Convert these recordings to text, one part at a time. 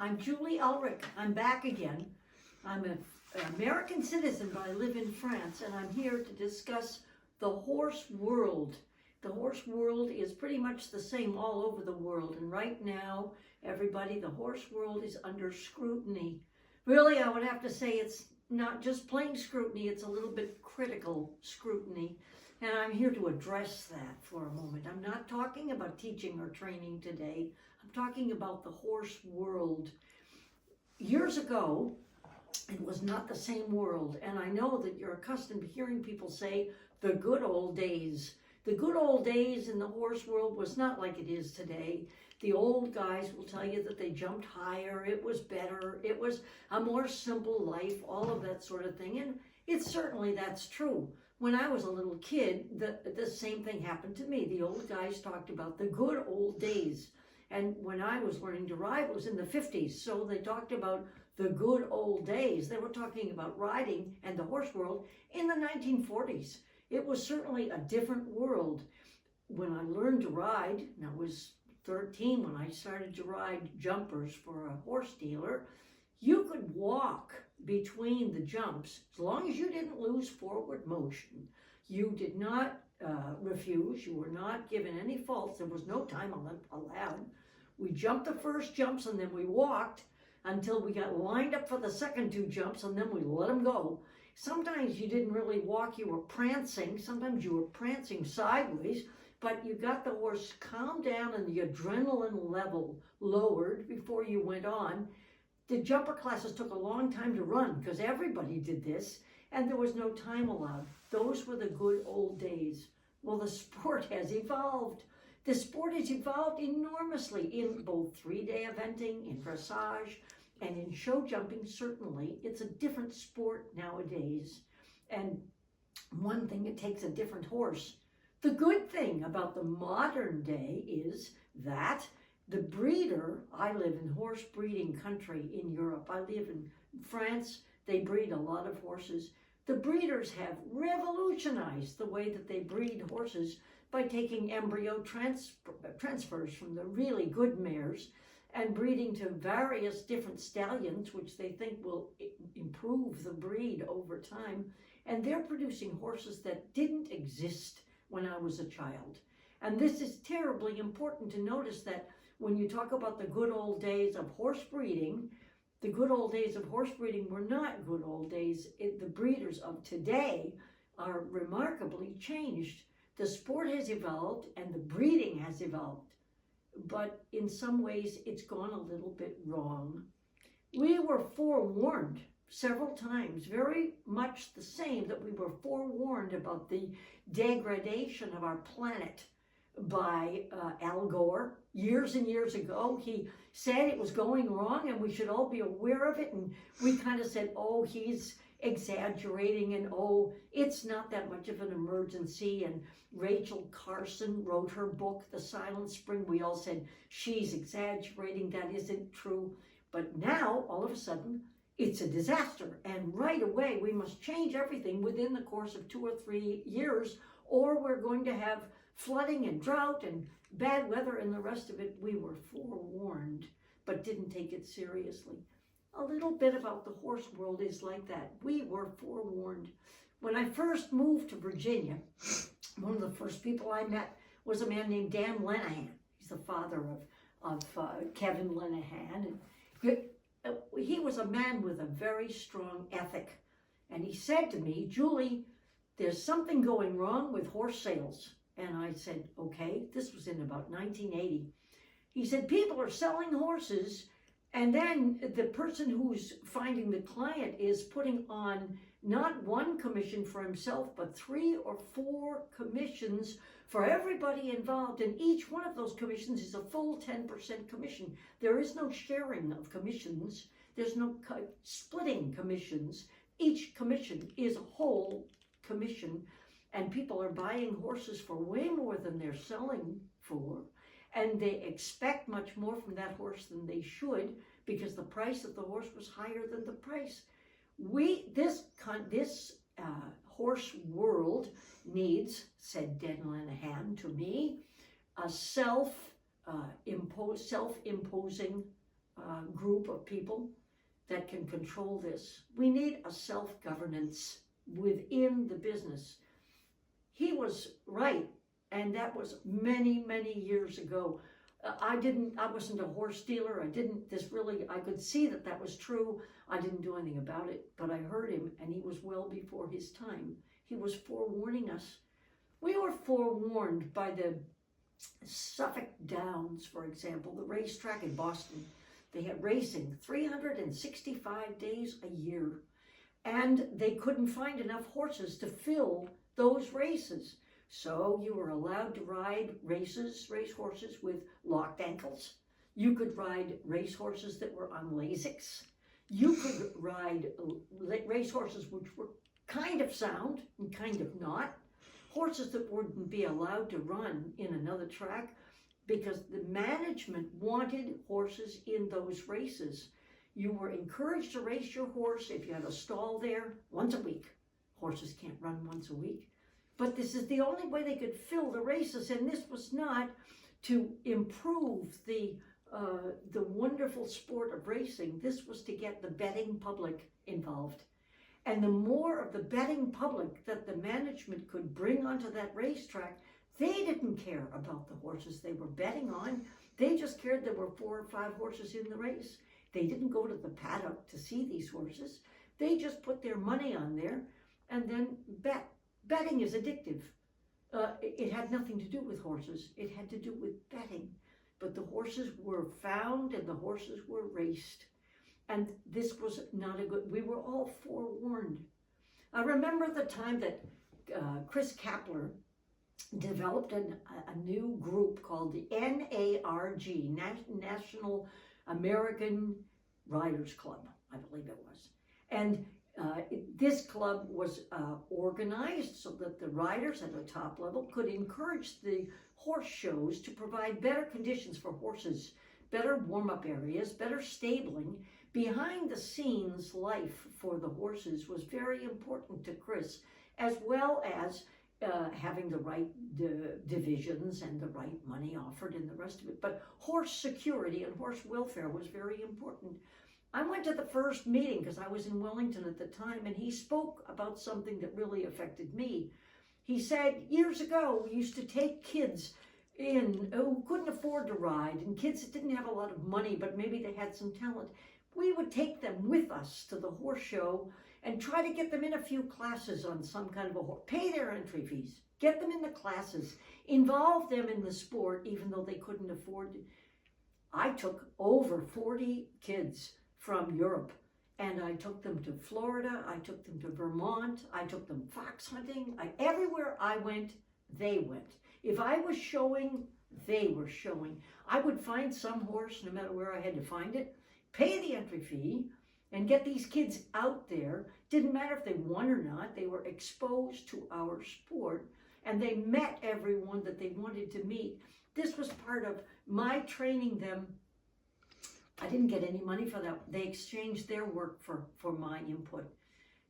I'm Julie Ulrich. I'm back again. I'm an American citizen, but I live in France, and I'm here to discuss the horse world. The horse world is pretty much the same all over the world, and right now, everybody, the horse world is under scrutiny. Really, I would have to say it's not just plain scrutiny, it's a little bit critical scrutiny. And I'm here to address that for a moment. I'm not talking about teaching or training today. I'm talking about the horse world. Years ago, it was not the same world. And I know that you're accustomed to hearing people say, the good old days. The good old days in the horse world was not like it is today. The old guys will tell you that they jumped higher, it was better, it was a more simple life, all of that sort of thing. And it's certainly that's true. When I was a little kid, the same thing happened to me. The old guys talked about the good old days. And when I was learning to ride, it was in the 50s. So they talked about the good old days. They were talking about riding and the horse world in the 1940s. It was certainly a different world. When I learned to ride, and I was 13 when I started to ride jumpers for a horse dealer, you could walk between the jumps as long as you didn't lose forward motion. You did not refuse. You were not given any faults. There was no time allowed. We jumped the first jumps and then we walked until we got lined up for the second two jumps, and then we let them go. Sometimes you didn't really walk, you were prancing. Sometimes you were prancing sideways, but you got the horse calmed down and the adrenaline level lowered before you went on. The jumper classes took a long time to run because everybody did this, and there was no time allowed. Those were the good old days. Well, the sport has evolved. The sport has evolved enormously in both three-day eventing, in dressage, and in show jumping. Certainly, it's a different sport nowadays. And one thing, it takes a different horse. The good thing about the modern day is that the breeder, I live in horse breeding country in Europe. I live in France. They breed a lot of horses. The breeders have revolutionized the way that they breed horses by taking embryo transfers from the really good mares and breeding to various different stallions, which they think will improve the breed over time. And they're producing horses that didn't exist when I was a child. And this is terribly important to notice that when you talk about the good old days of horse breeding, the good old days of horse breeding were not good old days. The breeders of today are remarkably changed. The sport has evolved and the breeding has evolved, but in some ways it's gone a little bit wrong. We were forewarned several times, very much the same, that we were forewarned about the degradation of our planet by Al Gore. Years and years ago, he said it was going wrong and we should all be aware of it. And we kind of said, oh, he's exaggerating, and oh, it's not that much of an emergency. And Rachel Carson wrote her book, The Silent Spring. We all said, she's exaggerating, that isn't true. But now, all of a sudden, it's a disaster. And right away, we must change everything within the course of 2 or 3 years, or we're going to have flooding and drought and bad weather and the rest of it. We were forewarned, but didn't take it seriously. A little bit about the horse world is like that. We were forewarned. When I first moved to Virginia, one of the first people I met was a man named Dan Lenahan. He's the father of Kevin Lenahan. And he was a man with a very strong ethic. And he said to me, Julie, there's something going wrong with horse sales. And I said, okay. This was in about 1980. He said, people are selling horses, and then the person who's finding the client is putting on not one commission for himself, but 3 or 4 commissions for everybody involved. And each one of those commissions is a full 10% commission. There is no sharing of commissions. There's no splitting commissions. Each commission is a whole commission. And people are buying horses for way more than they're selling for. And they expect much more from that horse than they should, because the price of the horse was higher than the price. This horse world needs, said Dan Lenahan to me, a self-imposing group of people that can control this. We need a self-governance within the business. He was right, and that was many, many years ago. I wasn't a horse dealer. I could see that that was true. I didn't do anything about it, but I heard him, and he was well before his time. He was forewarning us. We were forewarned by the Suffolk Downs, for example, the racetrack in Boston. They had racing 365 days a year, and they couldn't find enough horses to fill those races. So you were allowed to ride racehorses with locked ankles. You could ride racehorses that were on Lasix. You could ride racehorses which were kind of sound and kind of not. Horses that wouldn't be allowed to run in another track because the management wanted horses in those races. You were encouraged to race your horse if you had a stall there once a week. Horses can't run once a week. But this is the only way they could fill the races, and this was not to improve the wonderful sport of racing. This was to get the betting public involved. And the more of the betting public that the management could bring onto that racetrack, they didn't care about the horses they were betting on. They just cared there were 4 or 5 horses in the race. They didn't go to the paddock to see these horses. They just put their money on there and then bet. Betting is addictive. It had nothing to do with horses. It had to do with betting. But the horses were found and the horses were raced. And this was not a good, we were all forewarned. I remember the time that Chris Kapler developed a new group called the NARG, National American Riders Club, I believe it was. And this club was organized so that the riders at the top level could encourage the horse shows to provide better conditions for horses, better warm-up areas, better stabling. Behind the scenes life for the horses was very important to Chris, as well as having the right divisions and the right money offered and the rest of it. But horse security and horse welfare was very important. I went to the first meeting because I was in Wellington at the time, and he spoke about something that really affected me. He said, years ago, we used to take kids in who couldn't afford to ride, and kids that didn't have a lot of money, but maybe they had some talent. We would take them with us to the horse show and try to get them in a few classes on some kind of a horse, pay their entry fees, get them in the classes, involve them in the sport, even though they couldn't afford it. I took over 40 kids from Europe, and I took them to Florida, I took them to Vermont, I took them fox hunting. Everywhere I went, they went. If I was showing, they were showing. I would find some horse, no matter where I had to find it, pay the entry fee, and get these kids out there. Didn't matter if they won or not, they were exposed to our sport, and they met everyone that they wanted to meet. This was part of my training them. I didn't get any money for that. They exchanged their work for my input.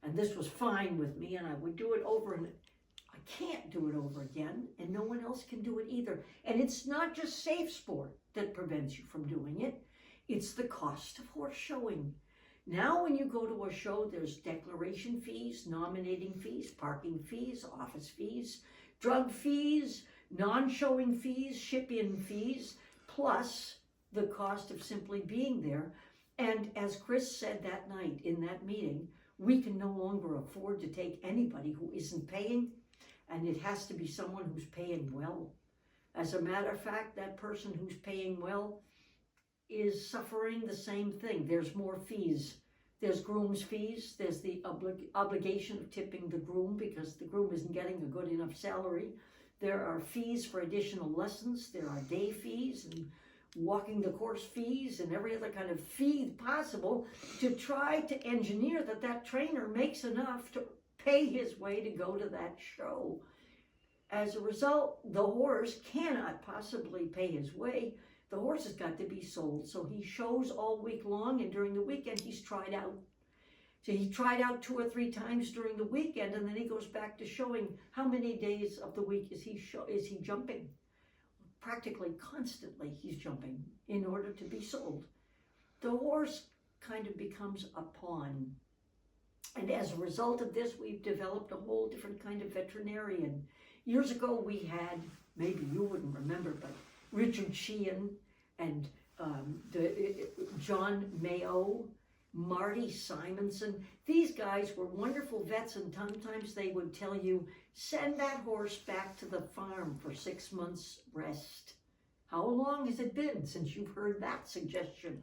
And this was fine with me, and I would do it over, and I can't do it over again, and no one else can do it either. And it's not just safe sport that prevents you from doing it. It's the cost of horse showing. Now when you go to a show, there's declaration fees, nominating fees, parking fees, office fees, drug fees, non-showing fees, ship-in fees, plus the cost of simply being there. And as Chris said that night in that meeting, we can no longer afford to take anybody who isn't paying, and it has to be someone who's paying well. As a matter of fact, that person who's paying well is suffering the same thing. There's more fees. There's groom's fees. There's the obligation of tipping the groom because the groom isn't getting a good enough salary. There are fees for additional lessons. There are day fees and walking the course fees and every other kind of fee possible to try to engineer that that trainer makes enough to pay his way to go to that show. As a result, the horse cannot possibly pay his way. The horse has got to be sold. So he shows all week long, and during the weekend he's tried out. So he tried out 2 or 3 times during the weekend, and then he goes back to showing. How many days of the week is he jumping? Practically constantly he's jumping in order to be sold. the horse kind of becomes a pawn. And as a result of this, we've developed a whole different kind of veterinarian. Years ago, we had, maybe you wouldn't remember, but Richard Sheehan and John Mayo, Marty Simonson. These guys were wonderful vets, and sometimes they would tell you, send that horse back to the farm for 6 months rest. How long has it been since you've heard that suggestion?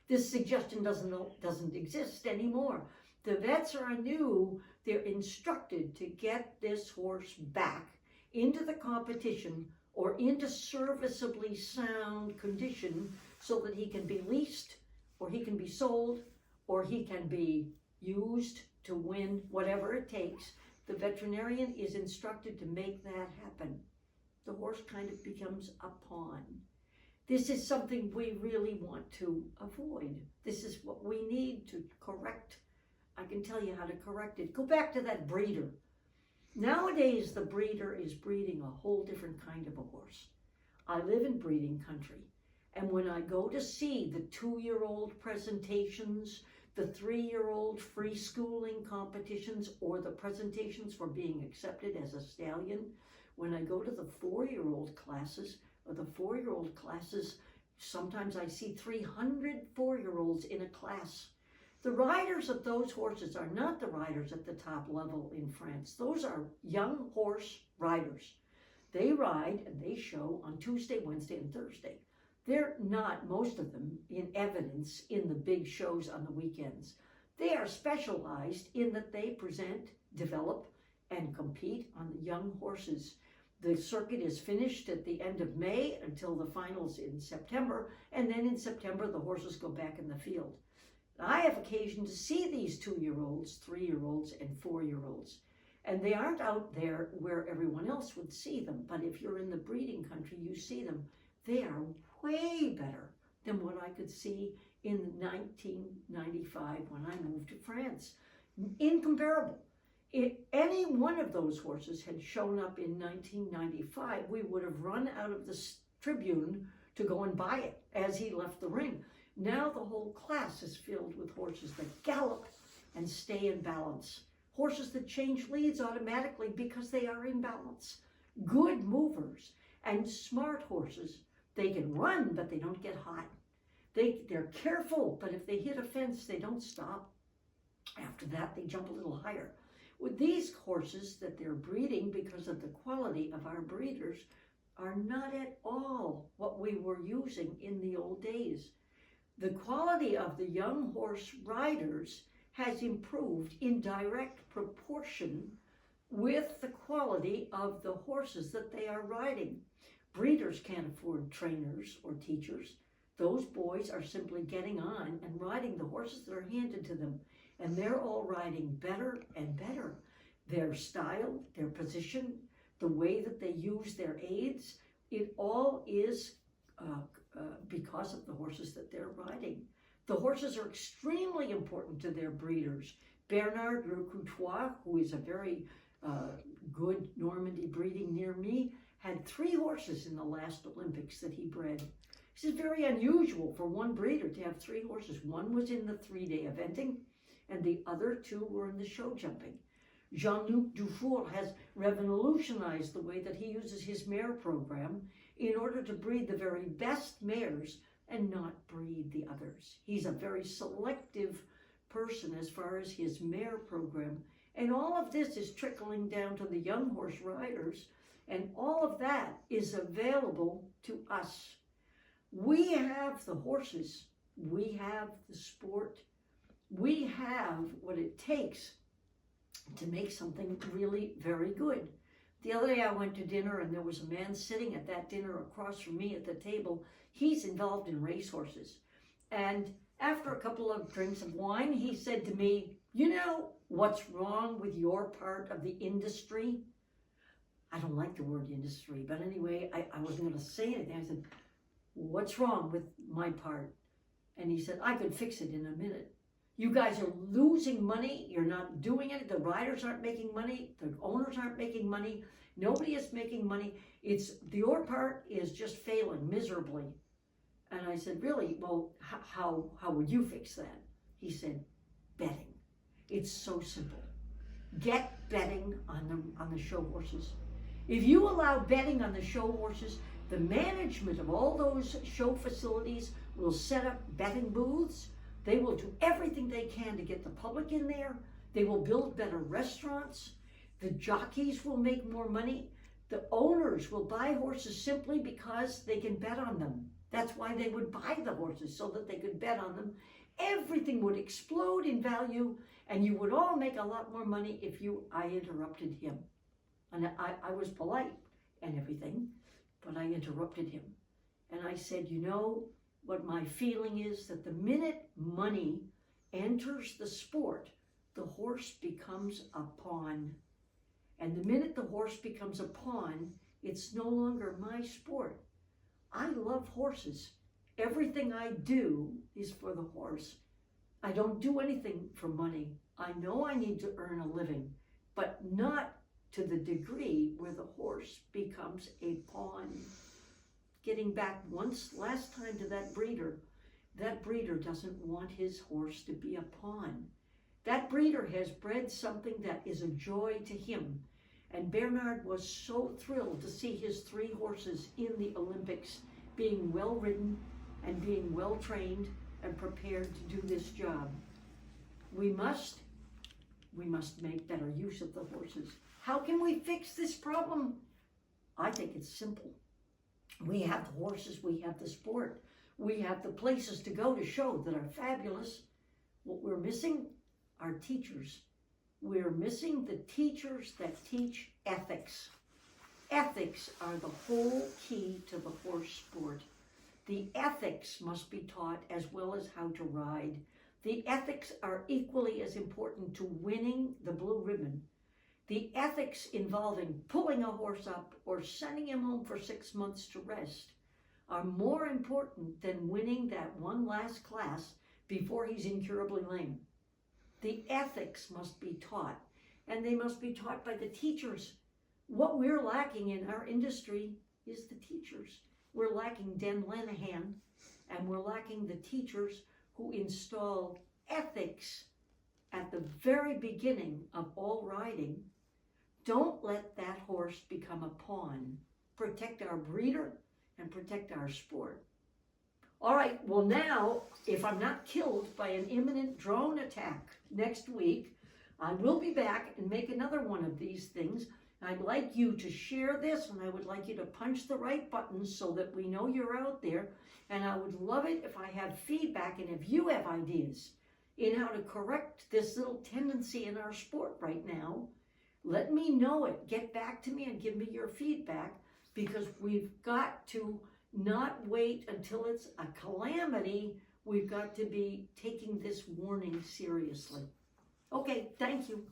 This suggestion doesn't exist anymore. The vets are anew, they're instructed to get this horse back into the competition or into serviceably sound condition so that he can be leased, or he can be sold, or he can be used to win, whatever it takes. The veterinarian is instructed to make that happen. The horse kind of becomes a pawn. This is something we really want to avoid. This is what we need to correct. I can tell you how to correct it. Go back to that breeder. Nowadays, the breeder is breeding a whole different kind of a horse. I live in breeding country, and when I go to see the 2-year-old presentations, the 3-year-old free schooling competitions, or the presentations for being accepted as a stallion, when I go to the 4-year-old classes, or the 4-year-old classes, sometimes I see 300 4-year-olds in a class. The riders of those horses are not the riders at the top level in France. Those are young horse riders. They ride and they show on Tuesday, Wednesday, and Thursday. They're not, most of them, in evidence in the big shows on the weekends. They are specialized in that they present, develop, and compete on the young horses. The circuit is finished at the end of May until the finals in September, and then in September the horses go back in the field. I have occasion to see these 2-year-olds, 3-year-olds, and 4-year-olds, and they aren't out there where everyone else would see them, but if you're in the breeding country, you see them. They are way better than what I could see in 1995 when I moved to France. Incomparable. If any one of those horses had shown up in 1995, we would have run out of the tribune to go and buy it as he left the ring. Now the whole class is filled with horses that gallop and stay in balance. Horses that change leads automatically because they are in balance. Good movers and smart horses. They can run, but they don't get hot. They're careful, but if they hit a fence, they don't stop. After that, they jump a little higher. With these horses that they're breeding, because of the quality of our breeders, are not at all what we were using in the old days. The quality of the young horse riders has improved in direct proportion with the quality of the horses that they are riding. Breeders can't afford trainers or teachers. Those boys are simply getting on and riding the horses that are handed to them, and they're all riding better and better. Their style, their position, the way that they use their aids, it all is because of the horses that they're riding. The horses are extremely important to their breeders. Bernard Recoutois, who is a very good Normandy breeding near me, had 3 horses in the last Olympics that he bred. This is very unusual for one breeder to have 3 horses. One was in the 3-day eventing, and the other 2 were in the show jumping. Jean-Luc Dufour has revolutionized the way that he uses his mare program in order to breed the very best mares and not breed the others. He's a very selective person as far as his mare program. And all of this is trickling down to the young horse riders, and all of that is available to us. We have the horses, we have the sport, we have what it takes to make something really very good. The other day I went to dinner and there was a man sitting at that dinner across from me at the table. He's involved in racehorses. And after a couple of drinks of wine, he said to me, "You know what's wrong with your part of the industry?" I don't like the word industry, but anyway, I wasn't going to say anything. I said, "What's wrong with my part?" And he said, "I could fix it in a minute. You guys are losing money. You're not doing it. The riders aren't making money. The owners aren't making money. Nobody is making money. Your part is just failing miserably." And I said, really? Well, how would you fix that? He said, betting. It's so simple. Get betting on the show horses. If you allow betting on the show horses, the management of all those show facilities will set up betting booths. They will do everything they can to get the public in there. They will build better restaurants. The jockeys will make more money. The owners will buy horses simply because they can bet on them. That's why they would buy the horses, so that they could bet on them. Everything would explode in value, and you would all make a lot more money if I interrupted him. And I was polite and everything, but I interrupted him. And I said, you know what my feeling is, that the minute money enters the sport, the horse becomes a pawn. And the minute the horse becomes a pawn, it's no longer my sport. I love horses. Everything I do is for the horse. I don't do anything for money. I know I need to earn a living, but not to the degree where the horse becomes a pawn. Getting back last time to that breeder doesn't want his horse to be a pawn. That breeder has bred something that is a joy to him. And Bernard was so thrilled to see his 3 horses in the Olympics being well ridden and being well trained and prepared to do this job. We must make better use of the horses. How can we fix this problem? I think it's simple. We have the horses, we have the sport, we have the places to go to show that are fabulous. What we're missing are teachers. We're missing the teachers that teach ethics. Ethics are the whole key to the horse sport. The ethics must be taught as well as how to ride. The ethics are equally as important to winning the blue ribbon. The ethics involving pulling a horse up or sending him home for 6 months to rest are more important than winning that one last class before he's incurably lame. The ethics must be taught, and they must be taught by the teachers. What we're lacking in our industry is the teachers. We're lacking Dan Lenihan, and we're lacking the teachers who install ethics at the very beginning of all riding. Don't let that horse become a pawn. Protect our breeder and protect our sport. All right, well now, if I'm not killed by an imminent drone attack next week, I will be back and make another one of these things. I'd like you to share this, and I would like you to punch the right buttons so that we know you're out there. And I would love it if I have feedback, and if you have ideas in how to correct this little tendency in our sport right now, let me know it. Get back to me and give me your feedback, because we've got to not wait until it's a calamity. We've got to be taking this warning seriously. Okay, thank you.